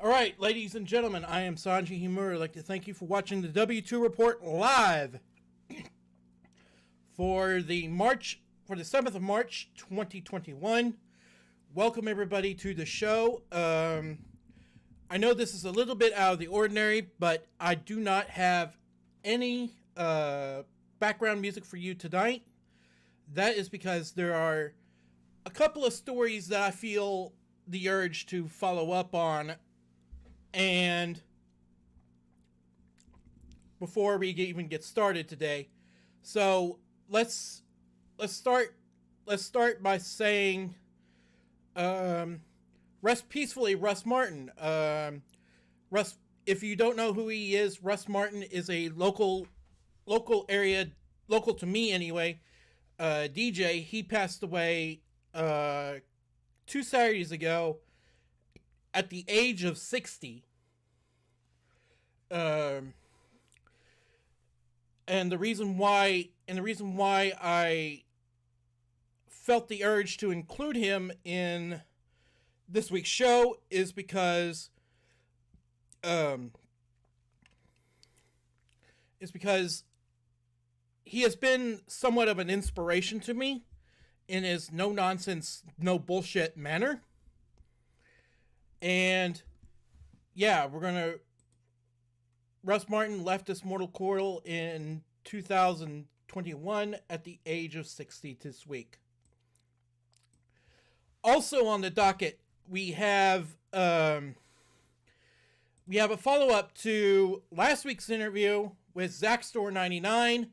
All right, ladies and gentlemen, I am Sanji Himura. I'd like to thank you for watching the W2 Report live for the 7th of March, 2021. Welcome everybody to the show. I know this is a little bit out of the ordinary, but I do not have any background music for you tonight. That is because there are a couple of stories that I feel the urge to follow up on, and before we even get started today, so let's start by saying, rest peacefully, Russ Martin. Russ, if you don't know who he is, Russ Martin is a local to me anyway, DJ. He passed away 2 Saturdays ago at the age of 60. And the reason why I felt the urge to include him in this week's show is because he has been somewhat of an inspiration to me in his no nonsense, no bullshit manner. And yeah, Russ Martin left this mortal coil in 2021 at the age of 60 this week. Also on the docket, we have a follow-up to last week's interview with Zackstore99,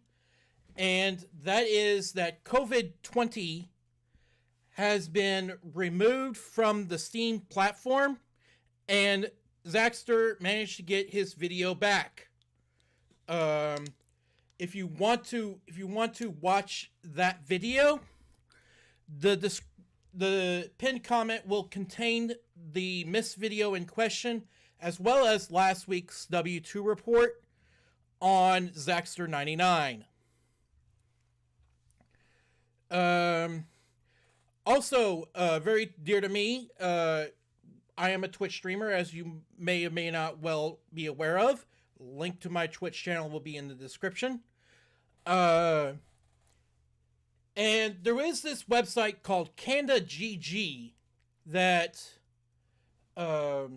and that is that COVID-20 has been removed from the Steam platform, and Zackster managed to get his video back. If you want to watch that video, the pinned comment will contain the missed video in question, as well as last week's W2 report on Zackster99. Also, very dear to me, I am a Twitch streamer, as you may or may not well be aware of. Link to my Twitch channel will be in the description. And there is this website called KandaGG that has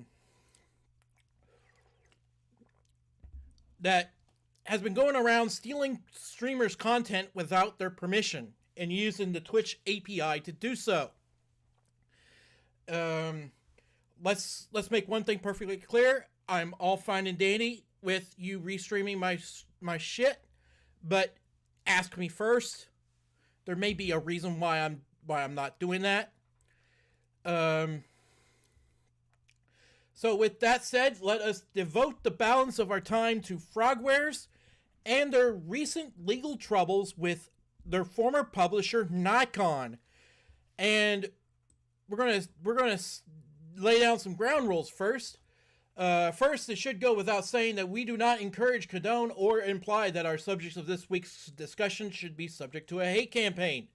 been going around stealing streamers' content without their permission and using the Twitch API to do so. Let's make one thing perfectly clear. I'm all fine and dandy with you restreaming my shit, but ask me first. There may be a reason why I'm not doing that. So with that said, let us devote the balance of our time to Frogwares and their recent legal troubles with their former publisher Nacon. And we're gonna lay down some ground rules first. First, it should go without saying that we do not encourage, condone, or imply that our subjects of this week's discussion should be subject to a hate campaign.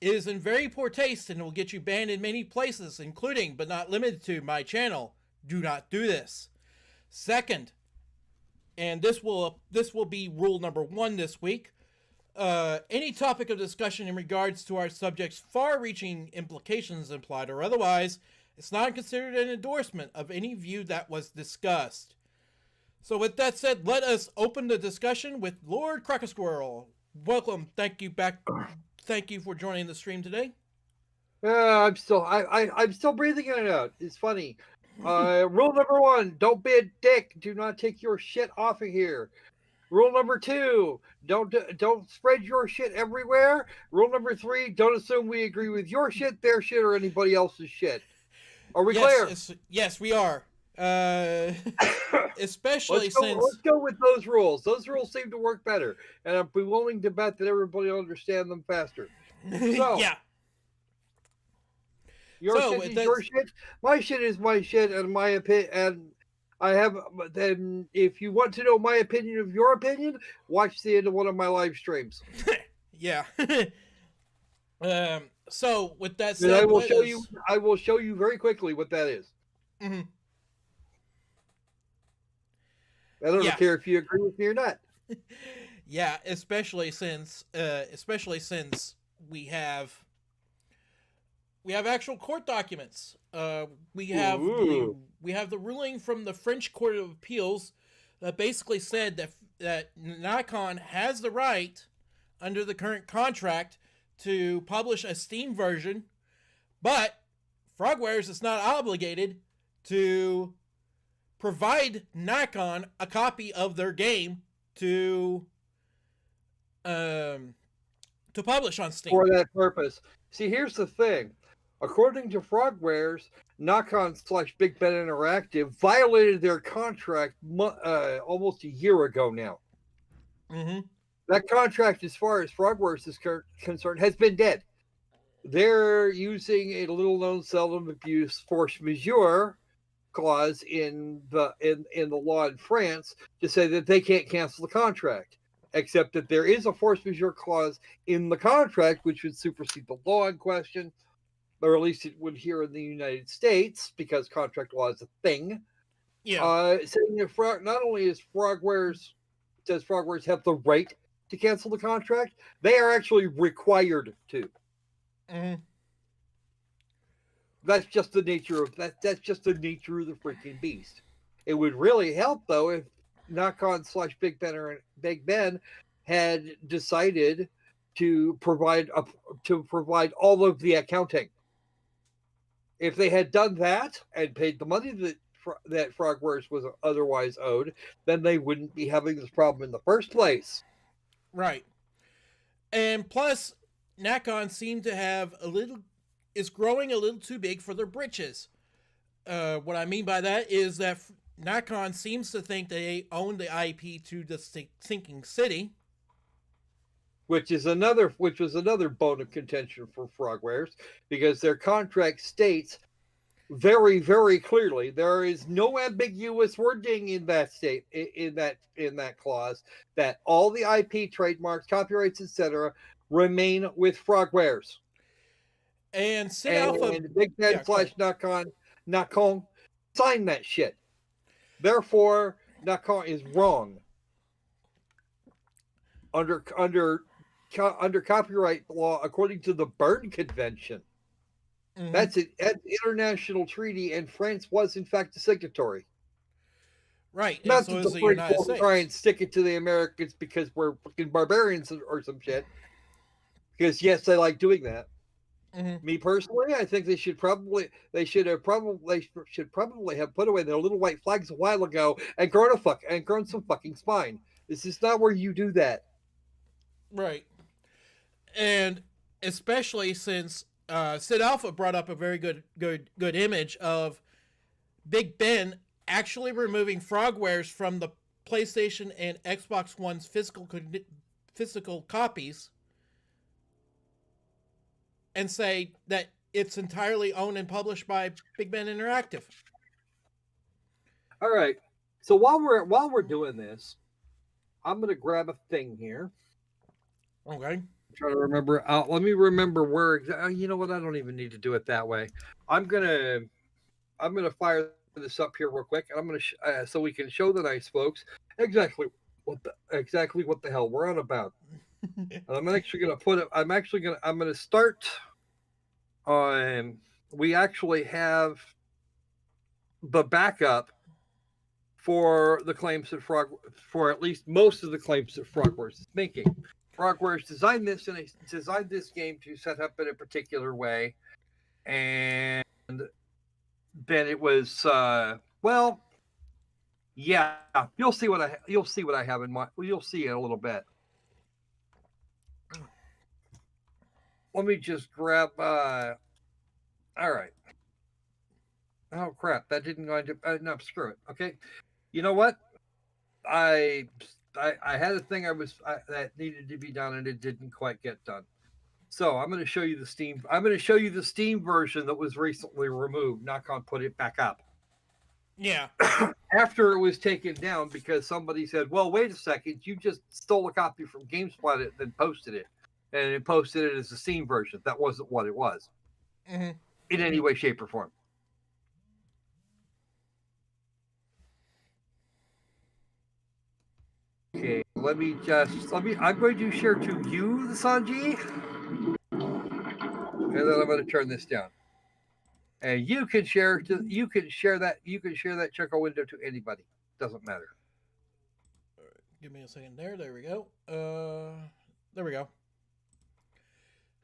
It is in very poor taste and will get you banned in many places, including, but not limited to, my channel. Do not do this. Second, and this will be rule number 1 this week, any topic of discussion in regards to our subject's far-reaching implications, implied or otherwise, it's not considered an endorsement of any view that was discussed. So with that said, let us open the discussion with Lord Crockersquirrel. Welcome. Thank you back. Thank you for joining the stream today. I'm still breathing in and out. It's funny. Rule number 1, don't be a dick. Do not take your shit off of here. Rule number 2, don't spread your shit everywhere. Rule number 3, don't assume we agree with your shit, their shit, or anybody else's shit. Are we clear? Yes, we are. Especially let's go with those rules. Those rules seem to work better, and I'd be willing to bet that everybody will understand them faster. So, yeah. Your shit is your shit. My shit is my shit, and my opinion. And I have. Then, if you want to know my opinion of your opinion, watch the end of one of my live streams. Yeah. So with that said, I will show you very quickly what that is. Mm-hmm. I don't Yeah, care if you agree with me or not. yeah, especially since we have actual court documents. Ooh. We have the ruling from the French Court of Appeals that basically said that Nacon has the right under the current contract to publish a Steam version, but Frogwares is not obligated to provide Nacon a copy of their game to um, to publish on Steam. For that purpose. See, here's the thing. According to Frogwares, Nacon/Big Ben Interactive violated their contract almost a year ago now. Mm-hmm. That contract, as far as Frogwares is concerned, has been dead. They're using a little-known, seldom abused force majeure clause in the law in France to say that they can't cancel the contract, except that there is a force majeure clause in the contract which would supersede the law in question, or at least it would here in the United States because contract law is a thing. Yeah. Saying that not only does Frogwares have the right to cancel the contract, they are actually required to. Mm-hmm. That's just the nature of that. That's just the nature of the freaking beast. It would really help though if Nacon/Big Ben or Big Ben had decided to provide all of the accounting. If they had done that and paid the money that Frogwares was otherwise owed, then they wouldn't be having this problem in the first place. Right. And plus, Nacon seemed to have is growing a little too big for their britches. What I mean by that is that Nacon seems to think they own the IP to the sinking city, Which was another bone of contention for Frogwares, because their contract states very, very clearly there is no ambiguous wording in that clause that all the IP, trademarks, copyrights, etc., remain with Frogwares. and Sid Alpha. Big Ben Yeah, slash Nacon signed that shit. Therefore, Nacon is wrong under copyright law according to the Berne Convention. mm-hmm. That's an international treaty, and France was in fact a signatory. Right, Not and so that is the the French United will States. try and stick it to the Americans because we're fucking barbarians or some shit. Because yes, they like doing that. Mm-hmm. Me personally, I think they should probably have put away their little white flags a while ago and grown some fucking spine. This is not where you do that. Right. And especially since Sid Alpha brought up a very good image of Big Ben actually removing Frogwares from the PlayStation and Xbox One's physical copies and say that it's entirely owned and published by Big Ben Interactive. All right. So while we're doing this, I'm gonna grab a thing here. Okay. I'm trying to remember. Let me remember where. You know what? I don't even need to do it that way. I'm gonna fire this up here real quick, and I'm gonna so we can show the nice folks exactly what the hell we're on about. And I'm actually gonna put it. I'm gonna start. We actually have the backup for the claims that for at least most of the claims that Frogwares is making. Frogwares designed this game to set up in a particular way, and then it was yeah. You'll see what I have in mind. You'll see in a little bit. Let me just grab. All right. Oh crap! That didn't go into. No, screw it. Okay. You know what? I had a thing that needed to be done and it didn't quite get done. So I'm going to show you the Steam. I'm going to show you the Steam version that was recently removed. Nacon put it back up. Yeah. After it was taken down because somebody said, "Well, wait a second, you just stole a copy from GameSpot and then posted it, and it posted it as the Steam version. That wasn't what it was, Mm-hmm. in any way, shape, or form." I'm going to share to you, Sanji, and then I'm going to turn this down. And you can share that checker window to anybody. Doesn't matter. Give me a second there. There we go. There we go.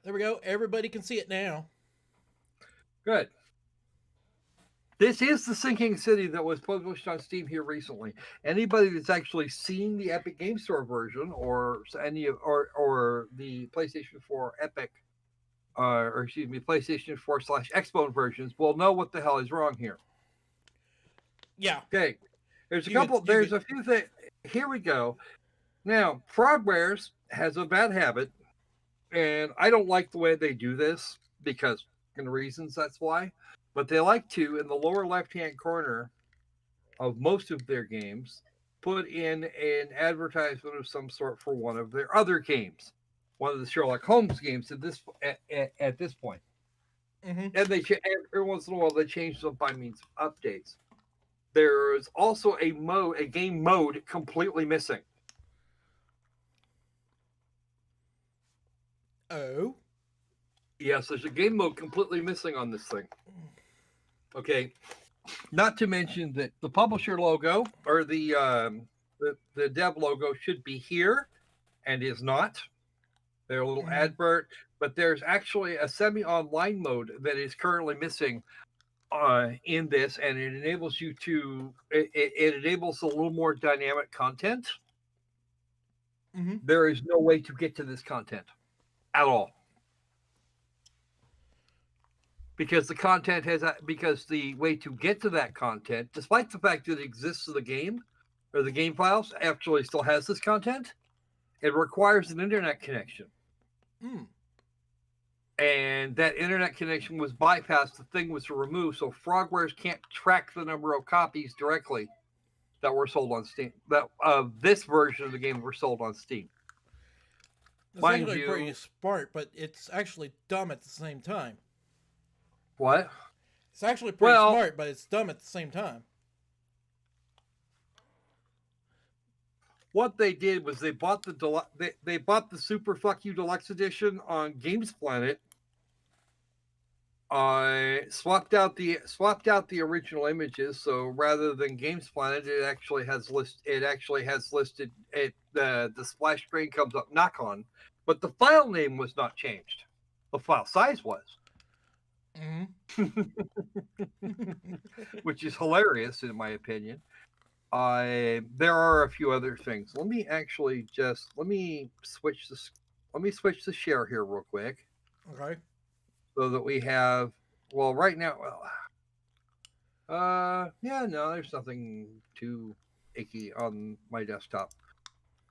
There we go. Everybody can see it now. Good. This is the Sinking City that was published on Steam here recently. Anybody that's actually seen the Epic Game Store version or the PlayStation 4 Epic, PlayStation 4/Xbone versions will know what the hell is wrong here. Yeah. Okay. There's a few things. Here we go. Now, Frogwares has a bad habit, and I don't like the way they do this because of reasons, that's why. But they like to, in the lower left-hand corner of most of their games, put in an advertisement of some sort for one of their other games, one of the Sherlock Holmes games at this point. Mm-hmm. And every once in a while they change them by means of updates. There's also a game mode completely missing. Oh. Yes, there's a game mode completely missing on this thing. Okay. Not to mention that the publisher logo or the dev logo should be here and is not. They're a little advert, but there's actually a semi-online mode that is currently missing in this, and it enables you to it enables a little more dynamic content. Mm-hmm. There is no way to get to this content at all. Because the way to get to that content, despite the fact that it exists in the game or the game files, actually still has this content, it requires an internet connection. Mm. And that internet connection was bypassed. The thing was removed, so Frogwares can't track the number of copies directly that were sold on Steam. That this version of the game were sold on Steam. That's actually pretty smart, but it's actually dumb at the same time. What? It's actually pretty smart, but it's dumb at the same time. What they did was they bought the Super Fuck You Deluxe Edition on Games Planet. Swapped out the original images, so rather than Games Planet, it actually has listed the splash screen comes up Nacon, but the file name was not changed. The file size was. Mm-hmm. Which is hilarious in my opinion. There are a few other things. Let me switch the share here real quick. Okay. So that we have right now. There's nothing too icky on my desktop.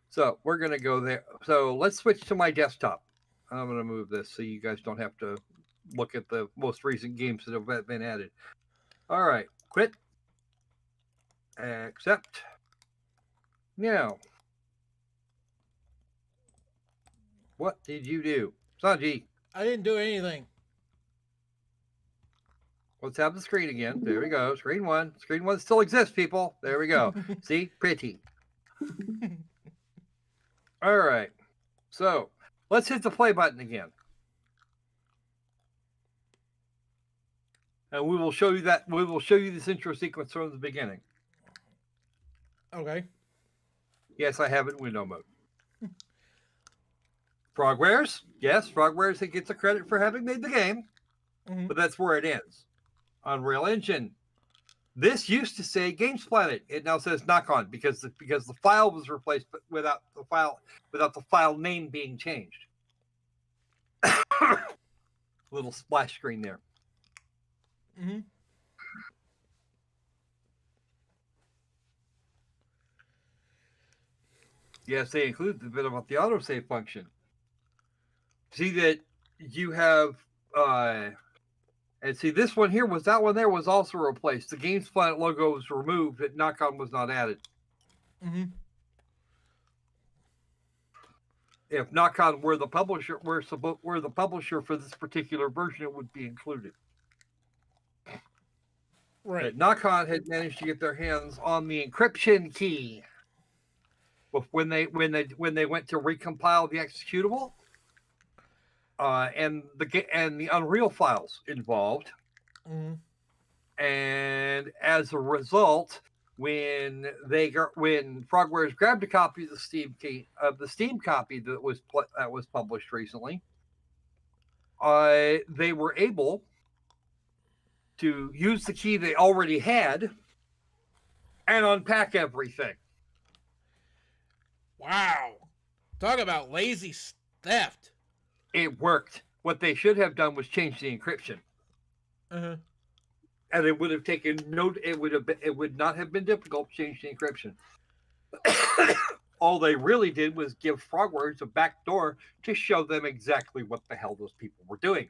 So we're gonna go there. So let's switch to my desktop. I'm gonna move this so you guys don't have to look at the most recent games that have been added. All right, quit. Accept. Now, what did you do, Sanji? I didn't do anything. Let's have the screen again. There we go. Screen one. Screen one still exists, people. There we go. See? Pretty. All right. So let's hit the play button again. And we will show you this intro sequence from the beginning. Okay. Yes, I have it in window mode. Frogwares. Yes, Frogwares gets a credit for having made the game. Mm-hmm. But that's where it ends. Unreal Engine. This used to say Games Planet. It now says Nacon because the file was replaced, but without the file name being changed. Little splash screen there. Mm-hmm. Yes, they include a bit about the autosave function. See that you have and see this one here was that one there was also replaced. The Games Planet logo was removed, but Nacon was not added. Mm-hmm. If Nacon were the publisher for this particular version, it would be included. Right. But Nacon had managed to get their hands on the encryption key. when they went to recompile the executable, and the Unreal files involved. Mm-hmm. And as a result, when Frogwares grabbed a copy of the Steam copy that was published recently, they were able to use the key they already had and unpack everything. Wow. Talk about lazy theft. It worked. What they should have done was change the encryption. Uh-huh. And it would have taken it would not have been difficult to change the encryption. All they really did was give Frogwares a back door to show them exactly what the hell those people were doing.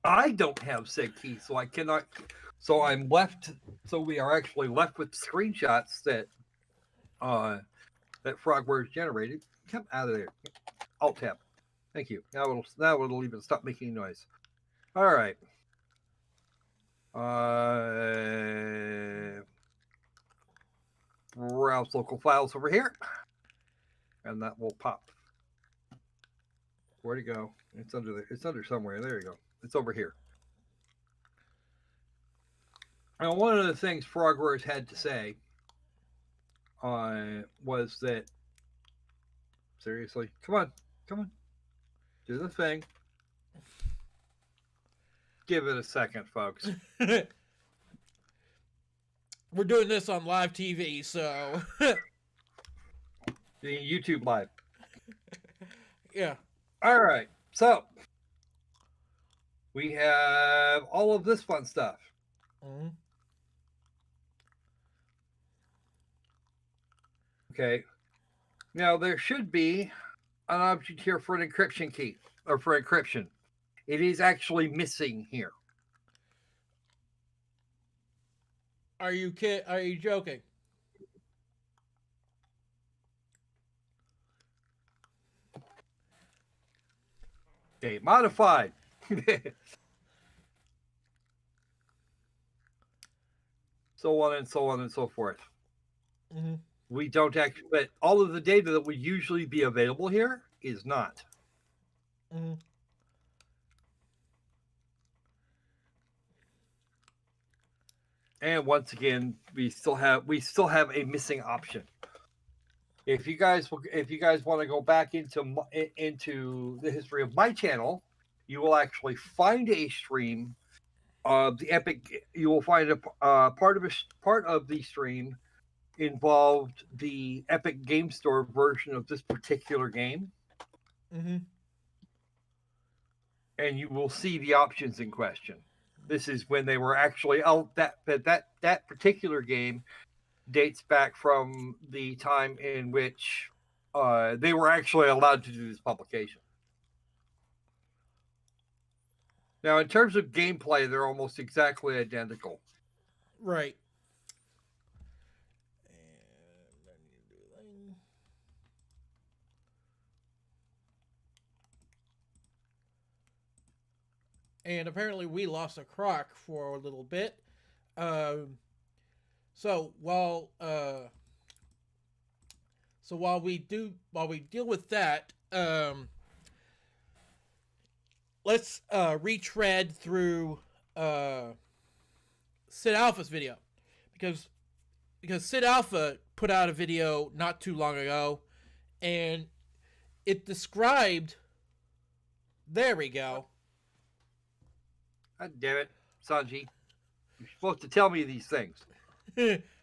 I don't have said key, so I cannot. So I'm left. So we are actually left with screenshots that Frogwares generated. Come out of there. Alt tab. Thank you. Now it'll even stop making noise. All right. Browse local files over here, and that will pop. Where'd it go? It's under there. It's under somewhere. There you go. It's over here. Now, one of the things Frogwares had to say was that, seriously, come on, do the thing. Give it a second, folks. We're doing this on live TV, so YouTube live. Yeah. All right. So we have all of this fun stuff. Mm-hmm. Okay. Now there should be an object here for an encryption key or for encryption. It is actually missing here. Are you joking? Okay, modified. So on and so on and so forth. Mm-hmm. We don't actually, but all of the data that would usually be available here is not. Mm-hmm. And once again, we still have a missing option. If you guys want to go back into the history of my channel, you will actually find a stream of the Epic. You will find a part of the stream involved the Epic Game Store version of this particular game. Mm-hmm. And you will see the options in question. This is when they were actually out. That particular game dates back from the time in which they were actually allowed to do this publication. Now, in terms of gameplay, they're almost exactly identical. Right. And apparently we lost a croc for a little bit. So while we deal with that, let's retread through Sid Alpha's video, because Sid Alpha put out a video not too long ago, and it described. There we go. God damn it, Sanji. You're supposed to tell me these things.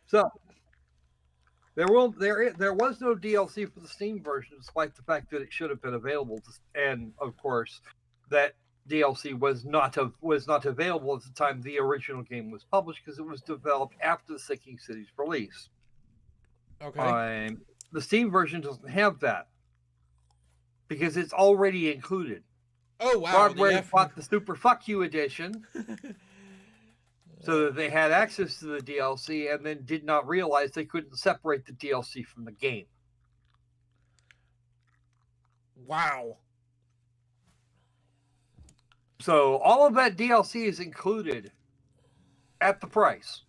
So, there was no DLC for the Steam version, despite the fact that it should have been available. And, of course, that DLC was not available at the time the original game was published, because it was developed after the Sinking City's release. Okay. The Steam version doesn't have that, because it's already included. Oh, wow. Frogwares bought the Super Fuck You edition so that they had access to the DLC, and then did not realize they couldn't separate the DLC from the game. Wow. So all of that DLC is included at the price.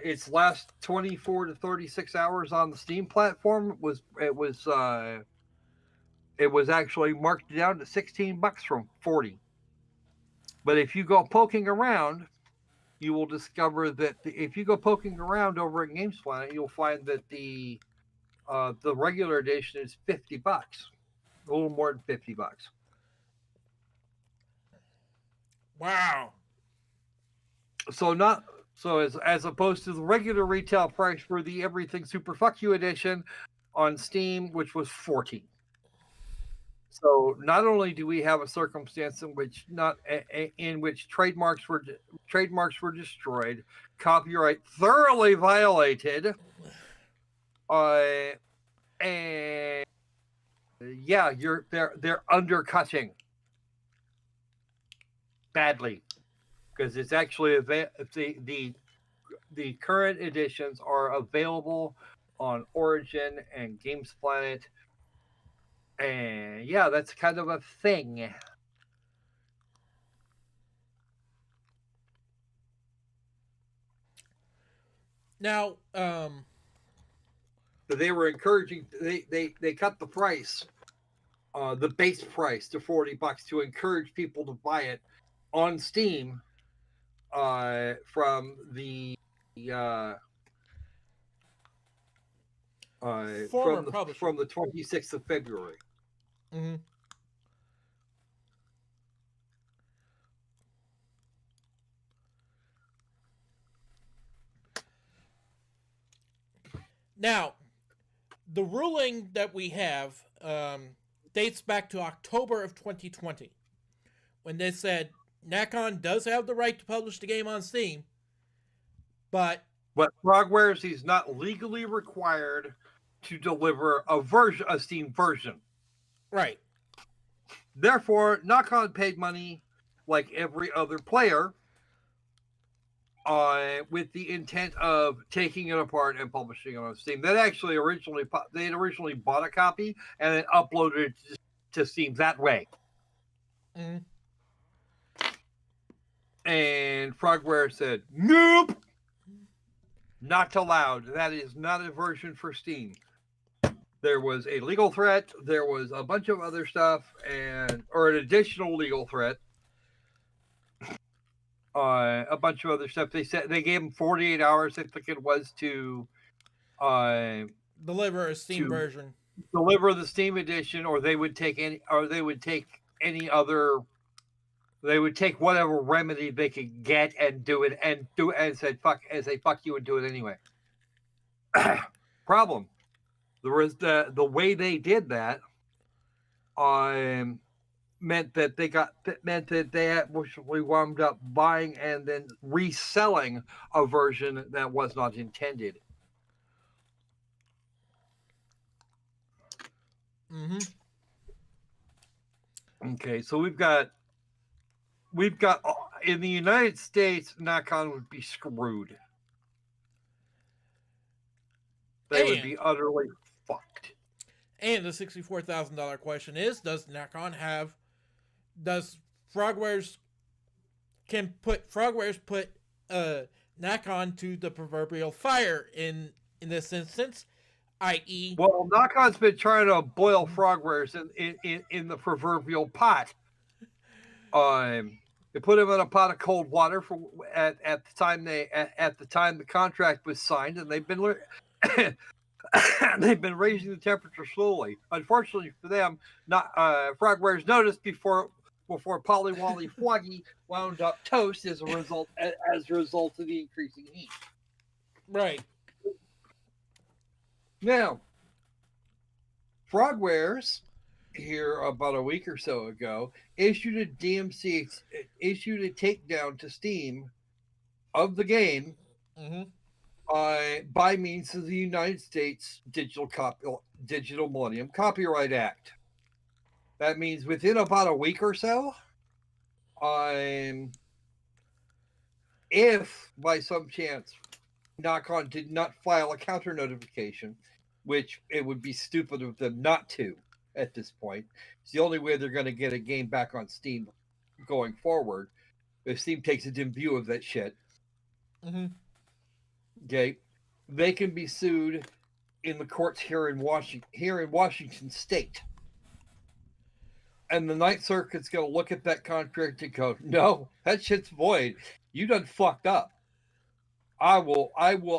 Its last 24 to 36 hours on the Steam platform it was actually marked down to $16 from 40. But if you go poking around, you will discover that if you go poking around over at GameSplanet, you'll find that the regular edition is $50, a little more than $50. Wow. So as opposed to the regular retail price for the Everything Super Fuck You edition on Steam, which was 40. So not only do we have a circumstance in which trademarks were destroyed, copyright thoroughly violated, and yeah, they're undercutting badly because it's actually the current editions are available on Origin and GamesPlanet. And yeah, that's kind of a thing. Now, they were encouraging. They cut the price, the base price to $40 to encourage people to buy it on Steam. From the from the 26th of February. Mm-hmm. Now, the ruling that we have dates back to October of 2020, when they said Nacon does have the right to publish the game on Steam, but Frogwares is not legally required to deliver a Steam version. Right. Therefore, Nacon paid money like every other player with the intent of taking it apart and publishing it on Steam. They had originally bought a copy and then uploaded it to Steam that way. Mm-hmm. And Frogware said, nope, not allowed. That is not a version for Steam. There was a legal threat. There was a bunch of other stuff, or an additional legal threat. A bunch of other stuff. They said they gave them 48 hours, I think it was, to deliver a Steam version. Deliver the Steam edition, or they would take whatever remedy they could get and do it and say fuck you and do it anyway. Problem. There was the way they did that meant that they actually wound up buying and then reselling a version that was not intended. Mm-hmm. Okay, so we've got in the United States, Nacon would be screwed. They would be utterly fucked. And the $64,000 question is: does Frogwares put Nacon to the proverbial fire in this instance, i.e., well, Nacon's been trying to boil Frogwares in the proverbial pot. They put him in a pot of cold water at the time the contract was signed, and they've been raising the temperature slowly. Unfortunately for them, Frogwares noticed before Polly Wally Floggy wound up toast as a result of the increasing heat. Right. Now, Frogwares here about a week or so ago issued a takedown to Steam of the game. Mm-hmm. By means of the United States Digital Millennium Copyright Act. That means within about a week or so, if by some chance Nacon did not file a counter notification, which it would be stupid of them not to at this point, it's the only way they're going to get a game back on Steam going forward. If Steam takes a dim view of that shit. Mm-hmm. okay, they can be sued in the courts here in Washington State. And the Ninth Circuit's going to look at that contract and go, no, that shit's void. You done fucked up. I will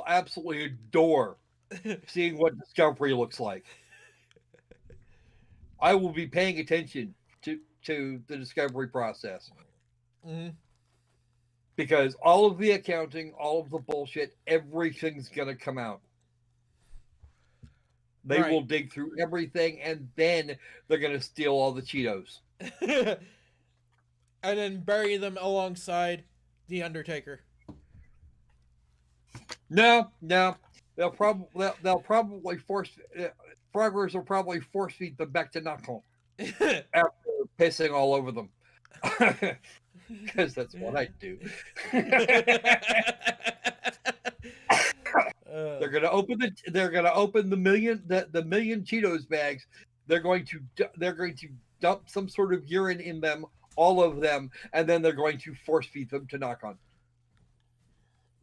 absolutely adore seeing what Discovery looks like. I will be paying attention to the Discovery process. Mm-hmm. Because all of the accounting, all of the bullshit, everything's going to come out. They will dig through everything, and then they're going to steal all the Cheetos. And then bury them alongside The Undertaker. No. They'll probably force... Frogwares will probably force feed them back to Nacon after pissing all over them. Because that's what I do. They're gonna open the million Cheetos bags. They're going to dump some sort of urine in them, all of them, and then they're going to force feed them to Nacon.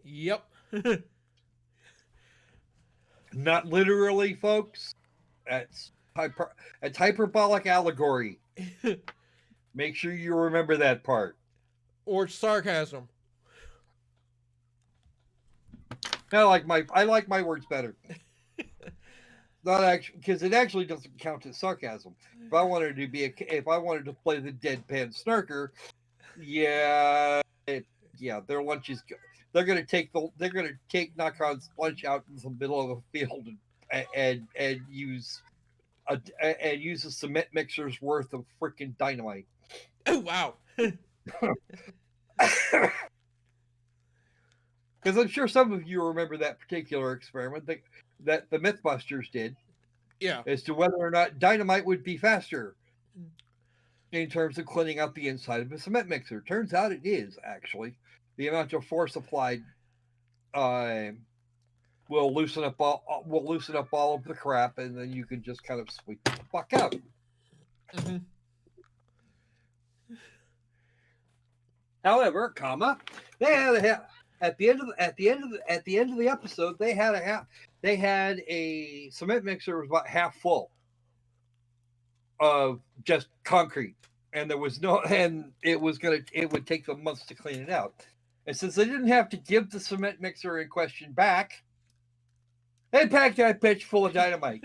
Yep. Not literally, folks. It's hyperbolic allegory. Make sure you remember that part. Or sarcasm. I like my words better. Not actually, because it actually doesn't count as sarcasm. If I wanted to play the deadpan snarker, their lunch is. They're gonna take Nakon's lunch out in the middle of the field and use a cement mixer's worth of freaking dynamite. Oh wow. Because I'm sure some of you remember that particular experiment that the Mythbusters did. Yeah. As to whether or not dynamite would be faster in terms of cleaning out the inside of a cement mixer. Turns out it is, actually. The amount of force applied will loosen up all of the crap, and then you can just kind of sweep the fuck out. Mm-hmm. However, they had at the end of the episode, they had a cement mixer was about half full of just concrete, and it would take them months to clean it out. And since they didn't have to give the cement mixer in question back, they packed that bitch full of dynamite.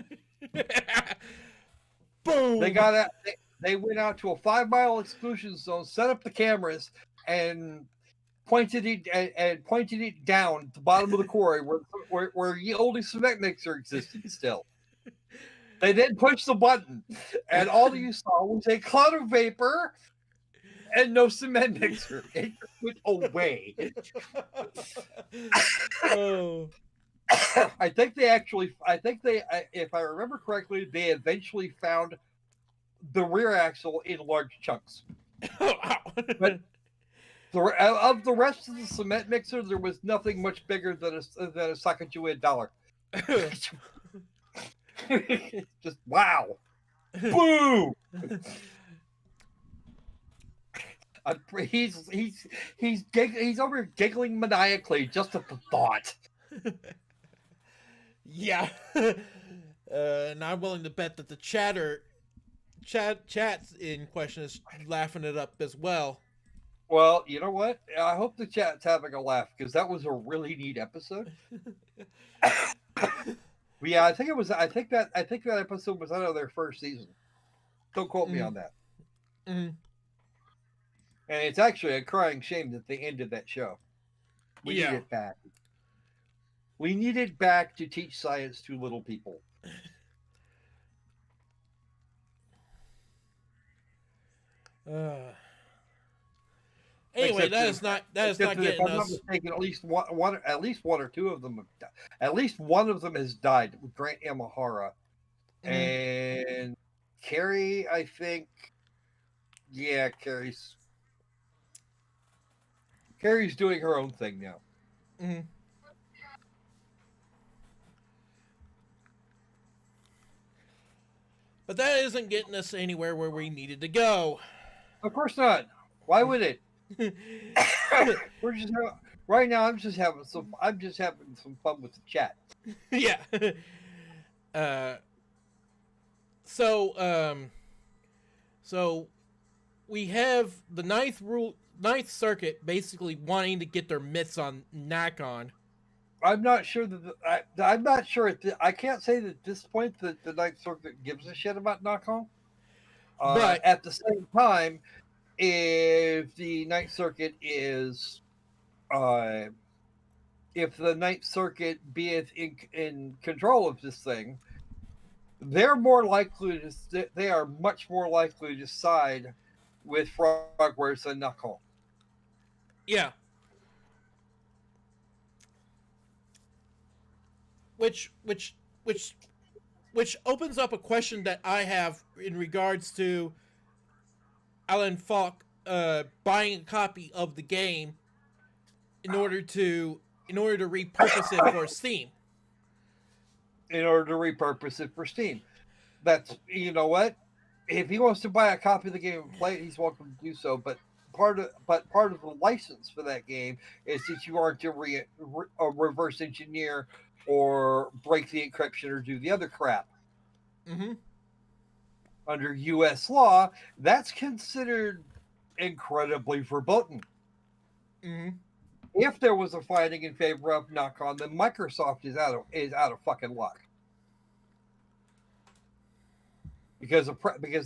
Boom. They went out to a 5-mile exclusion zone, set up the cameras, and pointed it down at the bottom of the quarry where the only cement mixer existed still. They then pushed the button, and all you saw was a cloud of vapor and no cement mixer. It went away. Oh. I think if I remember correctly, they eventually found the rear axle in large chunks. Oh, wow. But of the rest of the cement mixer, there was nothing much bigger than a Sacagawea dollar. Just wow. Boom. He's over here giggling maniacally just at the thought. Yeah. And I'm willing to bet that the chat's in question is laughing it up as well. Well, you know what? I hope the chat's having a laugh because that was a really neat episode. Yeah, I think that episode was out of their first season. Don't quote me on that. Mm-hmm. And it's actually a crying shame that they ended that show. We need it back. We need it back to teach science to little people. Anyway, that is not getting us. Mistaken, at least one or two of them, at least one of them has died. Grant Imahara and Carrie, I think. Yeah, Carrie's doing her own thing now. Mm-hmm. But that isn't getting us anywhere where we needed to go. Of course not. Why would it? Right now, I'm just having some fun with the chat. Yeah. uh, so so we have the Ninth Circuit basically wanting to get their mitts on Nacon. I'm not sure I'm not sure. I can't say that at this point that the Ninth Circuit gives a shit about Nacon. But At the same time, if the Ninth Circuit is uh, if the Ninth Circuit beeth in control of this thing, they are much more likely to side with Frogwares than Nacon. yeah, which which which which opens up a question that I have in regards to Alan Falk buying a copy of the game in order to repurpose it for Steam. In order to repurpose it for Steam. That's, you know what? If he wants to buy a copy of the game and play it, he's welcome to do so. But part of the license for that game is that you aren't to reverse engineer or break the encryption or do the other crap. Mm-hmm. Under U.S. law, that's considered incredibly verboten. Mm-hmm. If there was a finding in favor of Nacon, then Microsoft is out of fucking luck. Because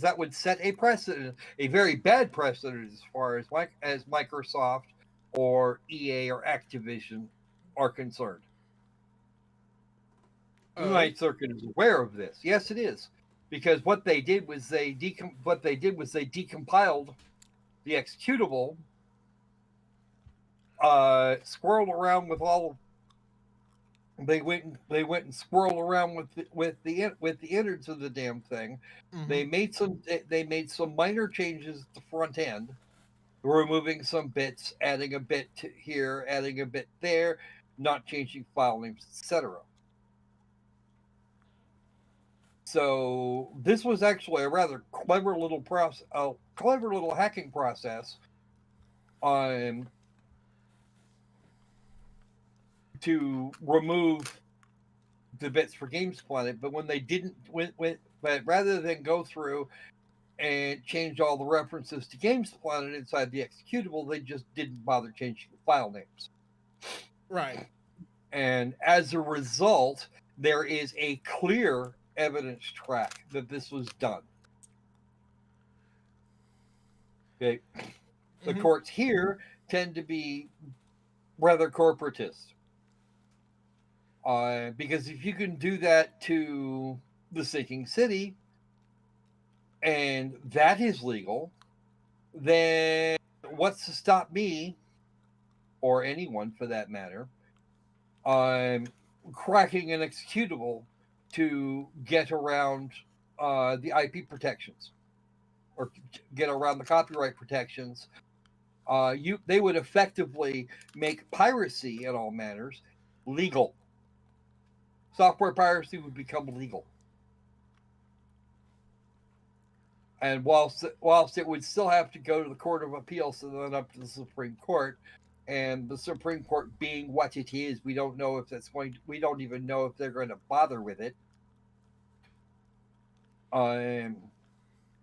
that would set a precedent, a very bad precedent as far as Microsoft or EA or Activision are concerned. The Oh. Ninth Circuit is aware of this. Yes, it is, because what they did was they decompiled the executable, squirreled around with all. They went and squirreled around with the innards of the damn thing. Mm-hmm. They made some minor changes at the front end, removing some bits, adding a bit here, adding a bit there, not changing file names, etc. So this was actually a rather clever little hacking process to remove the bits for Games Planet. But when they didn't, but rather than go through and change all the references to Games Planet inside the executable, they just didn't bother changing the file names. Right. And as a result, there is a clear evidence track that this was done. Okay. The Mm-hmm. courts here tend to be rather corporatist. Because if you can do that to the Sinking City, and that is legal, then what's to stop me, or anyone for that matter, cracking an executable to get around the IP protections or get around the copyright protections? They would effectively make piracy in all manners legal. Software piracy would become legal. And whilst it would still have to go to the Court of Appeals and then up to the Supreme Court, and the Supreme Court being what it is, we don't even know if they're going to bother with it.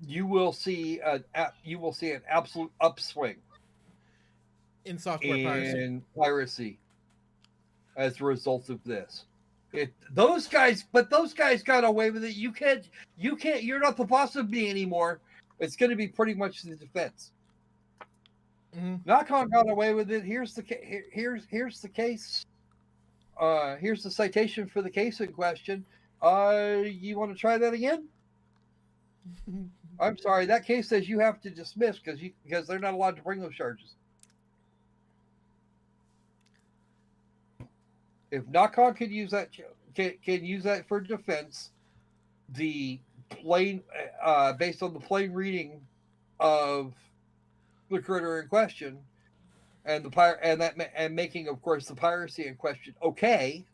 You will see an absolute upswing In software piracy as a result of this. Those guys got away with it. You can't. You're not the boss of me anymore. It's going to be pretty much the defense. Mm-hmm. Nacon got away with it. Here's the case. Here's the citation for the case in question. You want to try that again? I'm sorry. That case says you have to dismiss because they're not allowed to bring those charges. If Nacon can use that for defense, the plain based on the plain reading of the critter in question, and and making, of course, the piracy in question okay,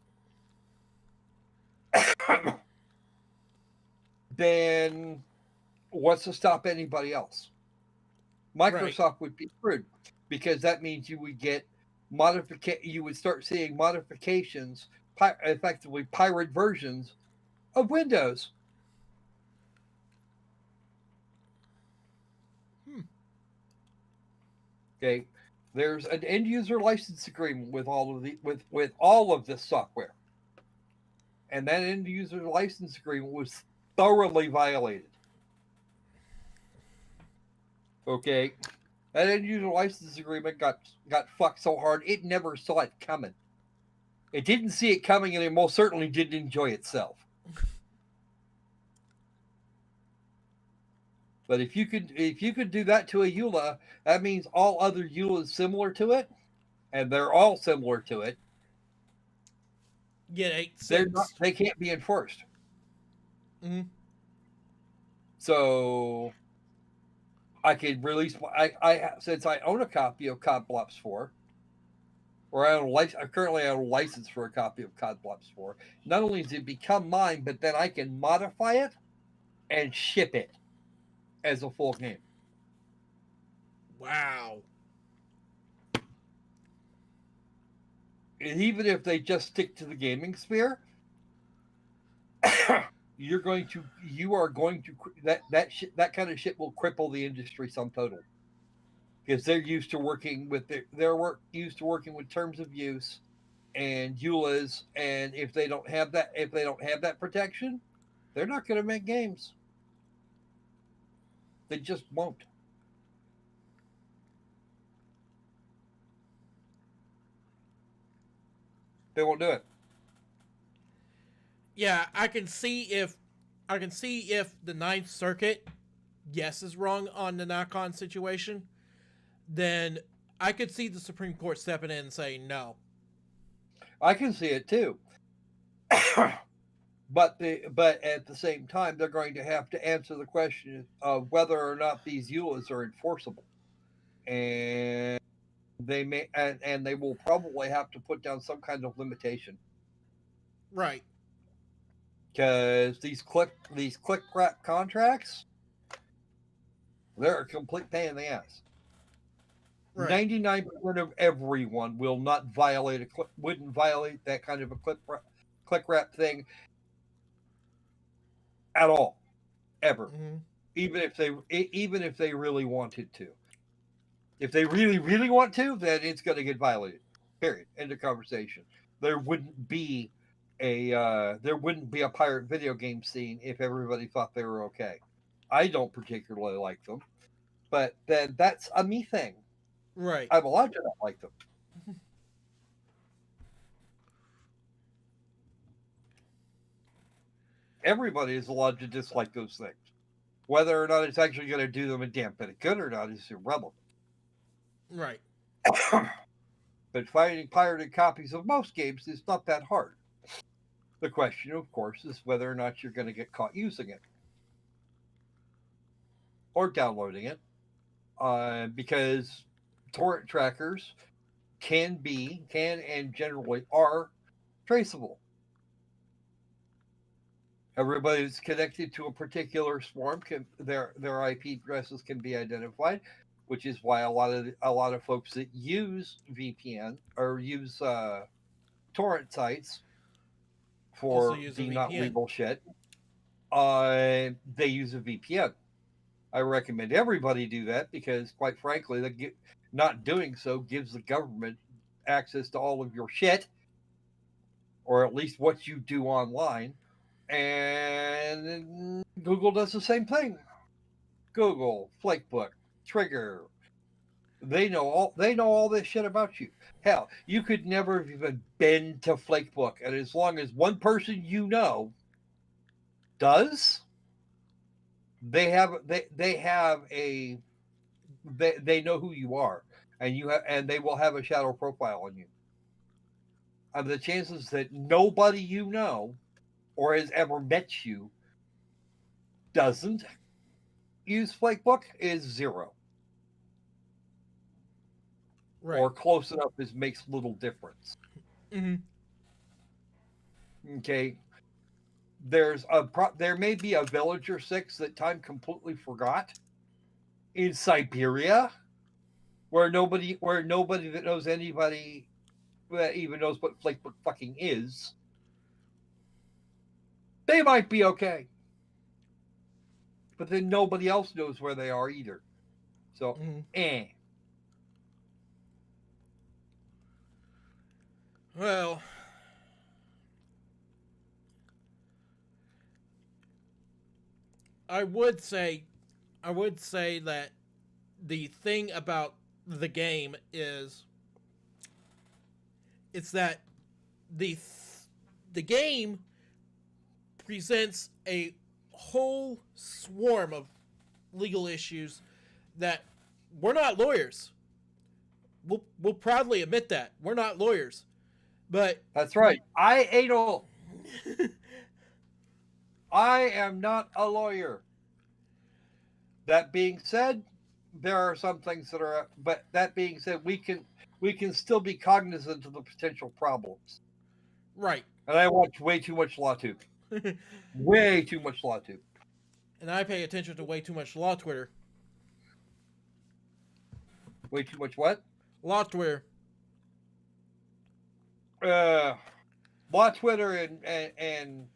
then what's to stop anybody else? Microsoft would be screwed, because that means you would get you would start seeing modifications, effectively pirate versions of Windows. Okay, there's an end user license agreement with all of this software, and that end user license agreement was thoroughly violated. Okay, that end user license agreement got fucked so hard it never saw it coming. It didn't see it coming, and it most certainly didn't enjoy itself. But if you could do that to a EULA, that means all other EULAs similar to it, and they're all similar to it. Get 8-6. They can't be enforced. Mm-hmm. So I could release since I own a copy of COD Blops 4, or I currently own a license for a copy of COD Blops 4. Not only does it become mine, but then I can modify it and ship it as a full game. Wow. And even if they just stick to the gaming sphere, you are going to that kind of shit will cripple the industry sum total, because they're used to working with used to working with terms of use and EULAs, and if they don't have that protection, they're not going to make games. They just won't. They won't do it. Yeah, I can see if the Ninth Circuit guesses wrong on the Nacon situation, then I could see the Supreme Court stepping in and saying no. I can see it too. But at the same time, they're going to have to answer the question of whether or not these EULAs are enforceable, and they will probably have to put down some kind of limitation. Right. Because these click wrap contracts, they're a complete pain in the ass. Right. 99% of everyone wouldn't violate that kind of a click wrap thing at all, ever. Mm-hmm. Even if they really wanted to. If they really, really want to, then it's going to get violated. Period. End of conversation. There wouldn't be a pirate video game scene if everybody thought they were okay. I don't particularly like them, but then that's a me thing. Right. I'm allowed to not like them. Everybody is allowed to dislike those things. Whether or not it's actually going to do them a damn bit of good or not is irrelevant. Right. But finding pirated copies of most games is not that hard. The question, of course, is whether or not you're going to get caught using it or downloading it, because torrent trackers can and generally are traceable. Everybody that's connected to a particular swarm their IP addresses can be identified, which is why a lot of folks that use VPN or use torrent sites for the not legal shit, they use a VPN. I recommend everybody do that because, quite frankly, not doing so gives the government access to all of your shit, or at least what you do online. And Google does the same thing. Google, Flakebook, Trigger. They know all this shit about you. Hell, you could never have even been to Flakebook, and as long as one person you know does, they know who you are, and they will have a shadow profile on you. And the chances that nobody you know or has ever met you doesn't use Flakebook is 0. Right. Or close enough makes little difference. Mm-hmm. Okay. There may be a village or 6 that time completely forgot in Siberia, where nobody that knows anybody that even knows what Flakebook fucking is, they might be okay. But then nobody else knows where they are either. So, Well, I would say that the thing about the game is it's that the game presents a whole swarm of legal issues that we're not lawyers. We'll proudly admit that we're not lawyers, but that's right. I am not a lawyer. That being said, there are some things that are. But that being said, we can still be cognizant of the potential problems. Right. And I watch way too much LawTube. Way too much LawTube. And I pay attention to way too much Law Twitter. Way too much what? Law Twitter. Law Twitter and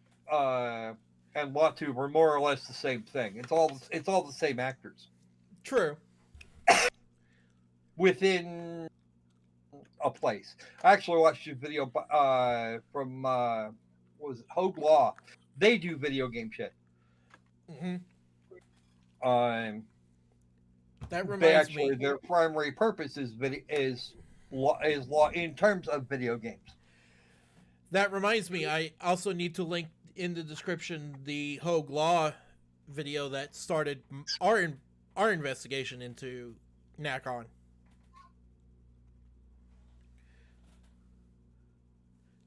LawTube are more or less the same thing. It's all the same actors. True. Within a place. I actually watched a video from what was it, Hogue Law. They do video game shit. Mm-hmm. That reminds me. Their primary purpose is law in terms of video games. That reminds me. I also need to link in the description the Hogue Law video that started our investigation into Nacon.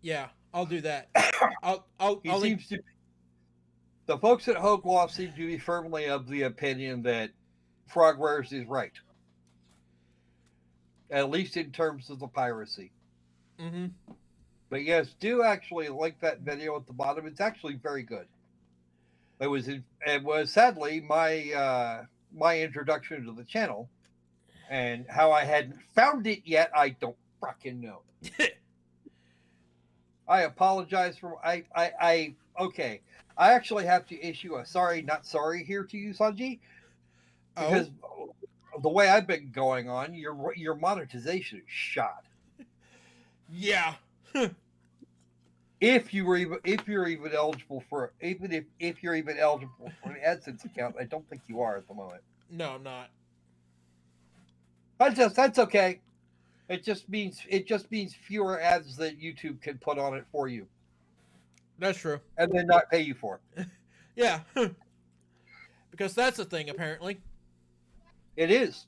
Yeah, I'll do that. I'll link. The folks at Hogue Law seem to be firmly of the opinion that Frogwares is right. At least in terms of the piracy. Mm-hmm. But yes, do actually link that video at the bottom. It's actually very good. It was sadly my introduction to the channel, and how I hadn't found it yet, I don't fucking know. I apologize for okay. I actually have to issue a sorry, not sorry here to you, Sanji, because the way I've been going on, your monetization is shot. Yeah. If you're even eligible for an AdSense account, I don't think you are at the moment. No, I'm not. That's okay. It just means fewer ads that YouTube can put on it for you. That's true. And then not pay you for it. Yeah. Because that's the thing, apparently. It is.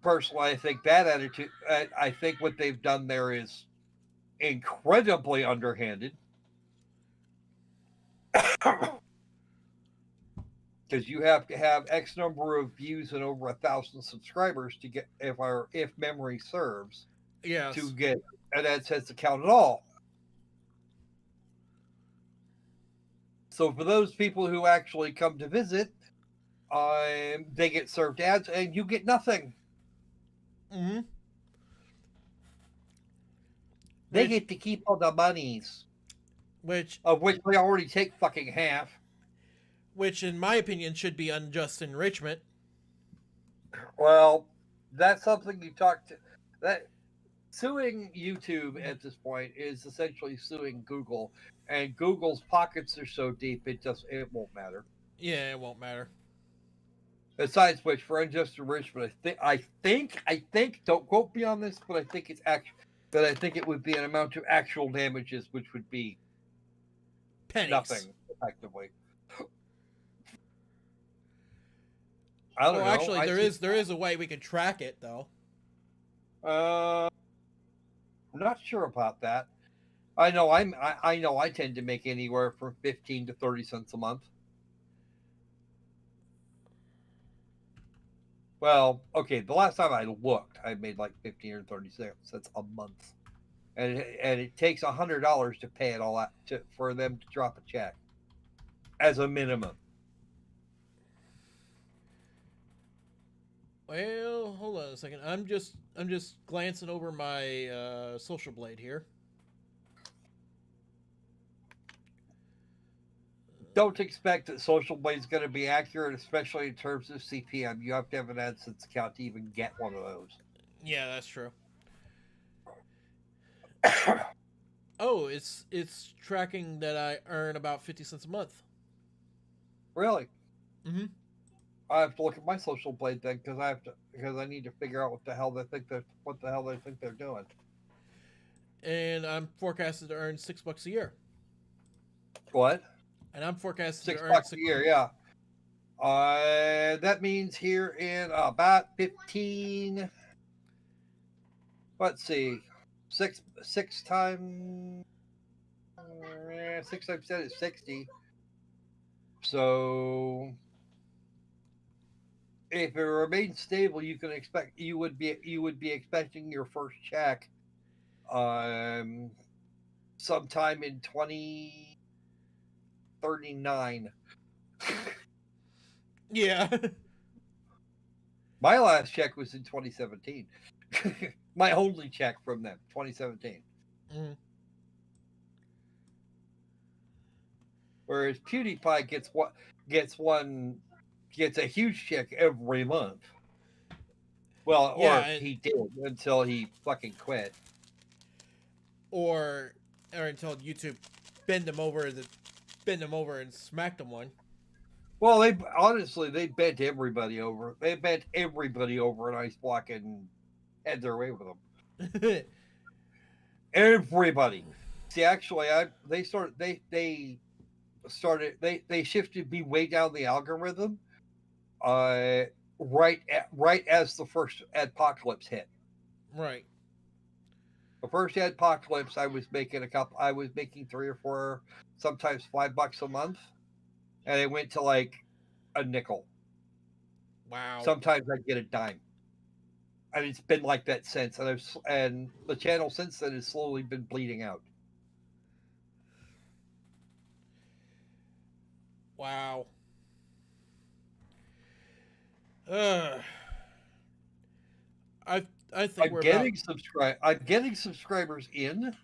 Personally, I think that attitude. I think what they've done there is incredibly underhanded. Because you have to have X number of views and over 1,000 subscribers to get, if memory serves, yes, to get an AdSense account at all. So for those people who actually come to visit, they get served ads and you get nothing. Mm-hmm. They get to keep all the monies, of which they already take fucking half. Which, in my opinion, should be unjust enrichment. Well, that's something you talk to. That suing YouTube at this point is essentially suing Google, and Google's pockets are so deep it won't matter. Yeah, it won't matter. Besides which, for unjust enrichment, I think, don't quote me on this, but I think I think it would be an amount of actual damages, which would be pennies. Nothing, effectively. I don't know. Actually, there is a way we could track it, though. I'm not sure about that. I know I tend to make anywhere from 15 to 30 cents a month. Well, okay, the last time I looked, I made like 15 or 30 cents a month. And it takes $100 to pay it all out for them to drop a check as a minimum. Well, hold on a second. I'm just glancing over my Social Blade here. Don't expect that Social Blade is going to be accurate, especially in terms of CPM. You have to have an AdSense account to even get one of those. Yeah, that's true. Oh, it's tracking that I earn about 50 cents a month. Really? Mm-hmm. I have to look at my Social Blade then because I need to figure out what the hell they think they're doing. And I'm forecasted to earn $6 a year. What? And I'm forecasted to $6 earn a year, yeah. That means here in about 15. Let's see, six times 10 is 60. So if it remains stable, you would be expecting your first check sometime in 2039. Yeah. My last check was in 2017. My only check from them, 2017. Mm. Whereas PewDiePie gets a huge check every month. Well, Yeah, or he did until he fucking quit. Or until YouTube bend him over and smacked him one. Well, they bent everybody over. They bent everybody over an ice block and had their way with them. Everybody. See, actually, they shifted me way down the algorithm. Right as the first apocalypse hit. Right. The first apocalypse, I was making 3 or 4, sometimes $5 a month, and it went to like a nickel. Wow. Sometimes I'd get a dime, and it's been like that since. And the channel since then has slowly been bleeding out. Wow. I think I'm getting subscribers in,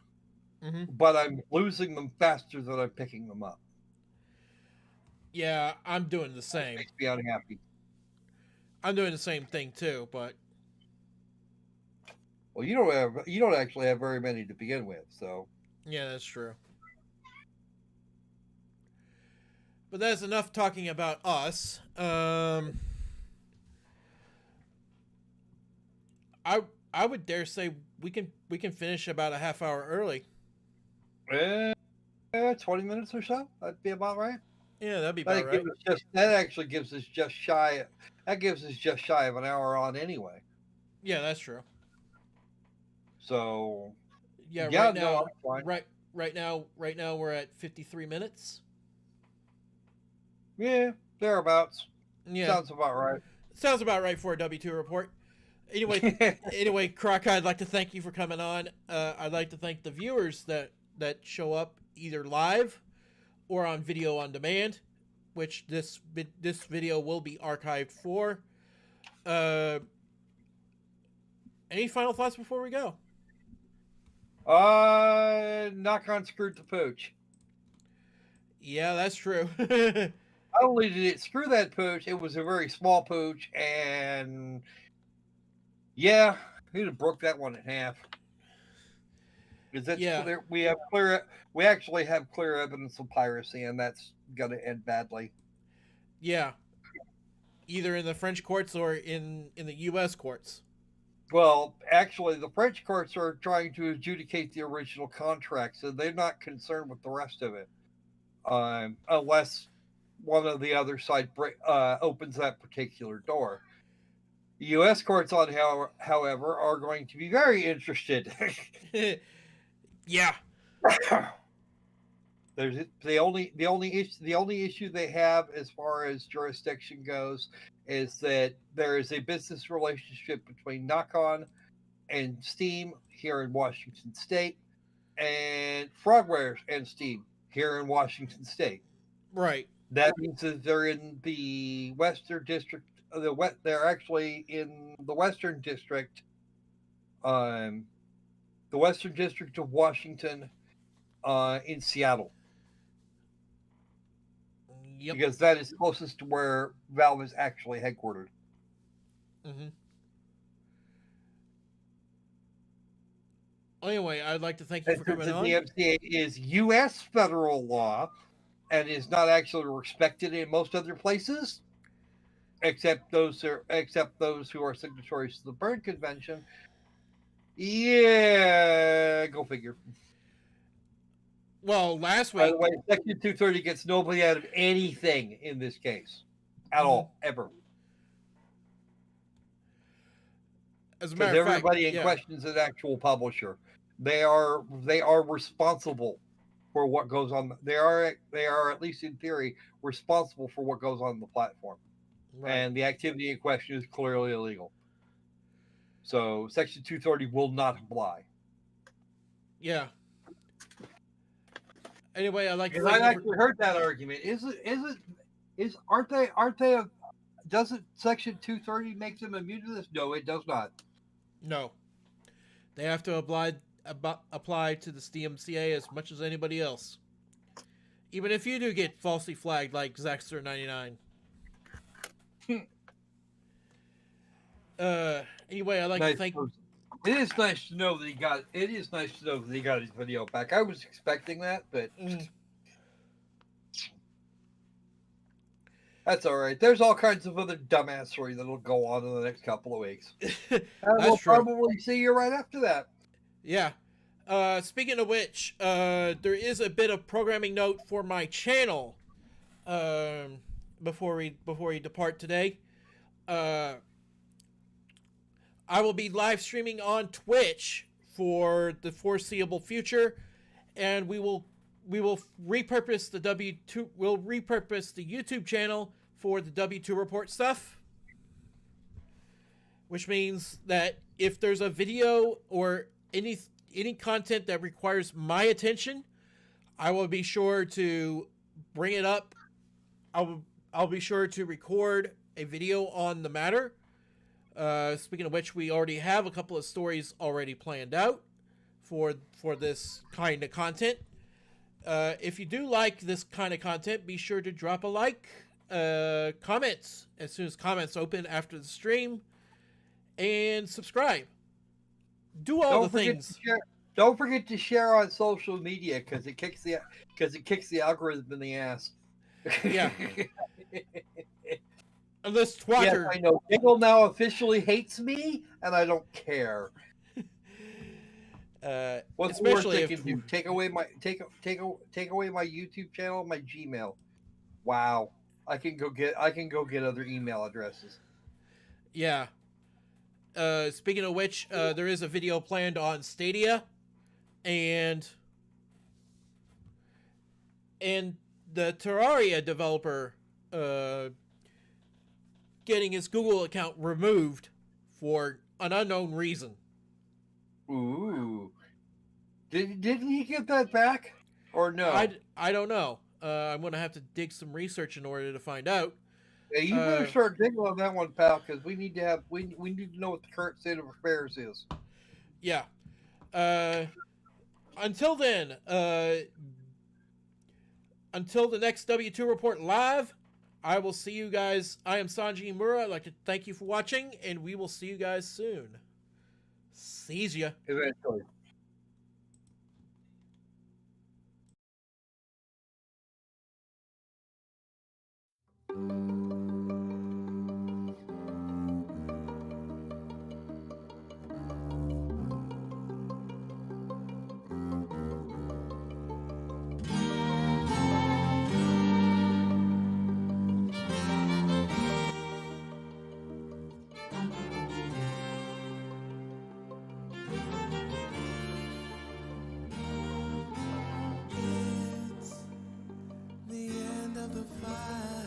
mm-hmm. but I'm losing them faster than I'm picking them up. Yeah, I'm doing the same. It makes me unhappy. I'm doing the same thing too, but well, you don't actually have very many to begin with, so yeah, that's true. But that's enough talking about us. I would dare say we can finish about a half hour early. 20 minutes or so. That'd be about right. Yeah, that'd be about right. That actually gives us just shy. That gives us just shy of an hour on anyway. Yeah, that's true. So yeah, right now we're at 53 minutes. Yeah, thereabouts. Yeah, sounds about right. Sounds about right for a W2 report. Anyway, Croc, I'd like to thank you for coming on. I'd like to thank the viewers that show up either live or on video on demand, which this video will be archived for. Any final thoughts before we go? Nacon screwed the pooch. Yeah, that's true. Not only did it screw that pooch, it was a very small pooch, and yeah, he'd have broke that one in half. Because we actually have clear evidence of piracy, and that's gonna end badly. Yeah, either in the French courts or in the U.S. courts. Well, actually, the French courts are trying to adjudicate the original contract, so they're not concerned with the rest of it, unless one of the other side opens that particular door. The U.S. courts, however, are going to be very interested. Yeah. There's the only issue they have as far as jurisdiction goes is that there is a business relationship between Nacon and Steam here in Washington State, and Frogwares and Steam here in Washington State. Right. That means that they're in the Western District they're actually in the Western District, um, the Western District of Washington, in Seattle, Yep. because that is closest to where Valve is actually headquartered. Mm-hmm. Anyway, I'd like to thank you And for since coming the on. DMCA is U.S. federal law and is not actually respected in most other places, except those who are signatories to the Berne Convention. Yeah, go figure. Well, last By week. the way, Section 230 gets nobody out of anything in this case, at all, ever. As a Because matter of fact, everybody in question is an actual publisher. They are responsible for what goes on. They are at least in theory responsible for what goes on the platform, right. and the activity in question is clearly illegal. So Section 230 will not apply. Yeah. Anyway, I'd like to Because thank I've you actually heard that argument. Aren't they? Doesn't Section 230 make them immune to this? No, it does not. No. They have to apply to the DMCA as much as anybody else. Even if you do get falsely flagged like Zaxter99. Anyway, I'd like to thank. It is nice to know that he got. It is nice to know that he got his video back. I was expecting that, but that's all right. There's all kinds of other dumbassery that'll go on in the next couple of weeks. And we'll probably see you right after that. Yeah. Speaking of which, there is a bit of programming note for my channel. Before we depart today, I will be live streaming on Twitch for the foreseeable future, and we will repurpose the W2. We'll repurpose the YouTube channel for the W2 report stuff, which means that if there's a video or any content that requires my attention, I will be sure to bring it up. I'll be sure to record a video on the matter. Speaking of which, we already have a couple of stories already planned out for this kind of content. If you do like this kind of content, be sure to drop a like, comments as soon as comments open after the stream, and subscribe. Do all the things. Don't forget to share on social media because it kicks the algorithm in the ass. Yeah. Unless Twatter. Yes, I know. Giggle now officially hates me, and I don't care. What's the worst they can do? Take away my YouTube channel, my Gmail. Wow, I can go get other email addresses. Yeah. Speaking of which, there is a video planned on Stadia, and the Terraria developer getting his Google account removed for an unknown reason. Ooh. Didn't he get that back? Or no? I don't know. I'm going to have to dig some research in order to find out. Yeah, you better start digging on that one, pal, because we need to know what the current state of affairs is. Yeah. Until then, until the next W2 Report Live, I will see you guys. I am Sanji Imura. I'd like to thank you for watching, and we will see you guys soon. Sees ya. Eventually. It's the end of the fight.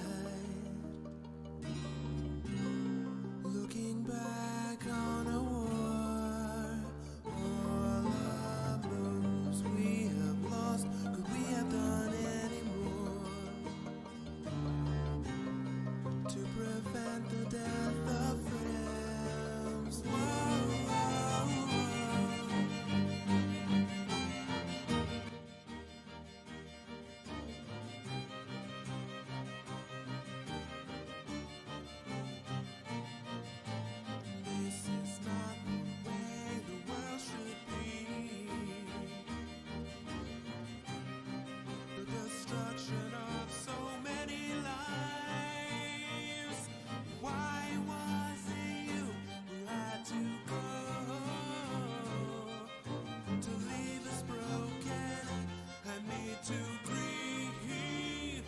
to grieve.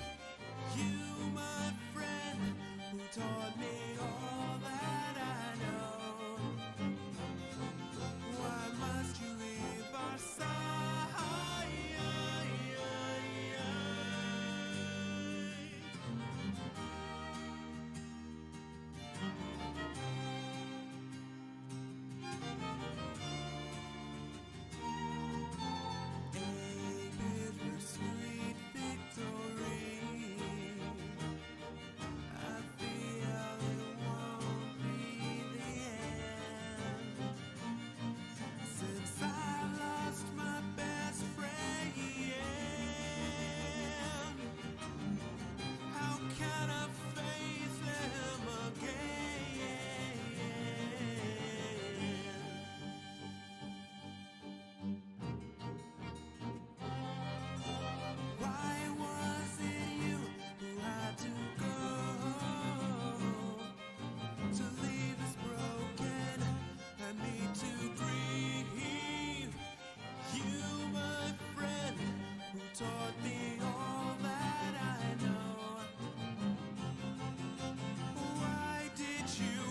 You, my friend, who taught me all that I know. Why must you leave our side? Bittersweet victory. I feel it won't be the end. Since I lost my best friend, how can I face them again? Why was it you who had to go to leave us broken and me to grieve? You, my friend, who taught me all that I know. Why did you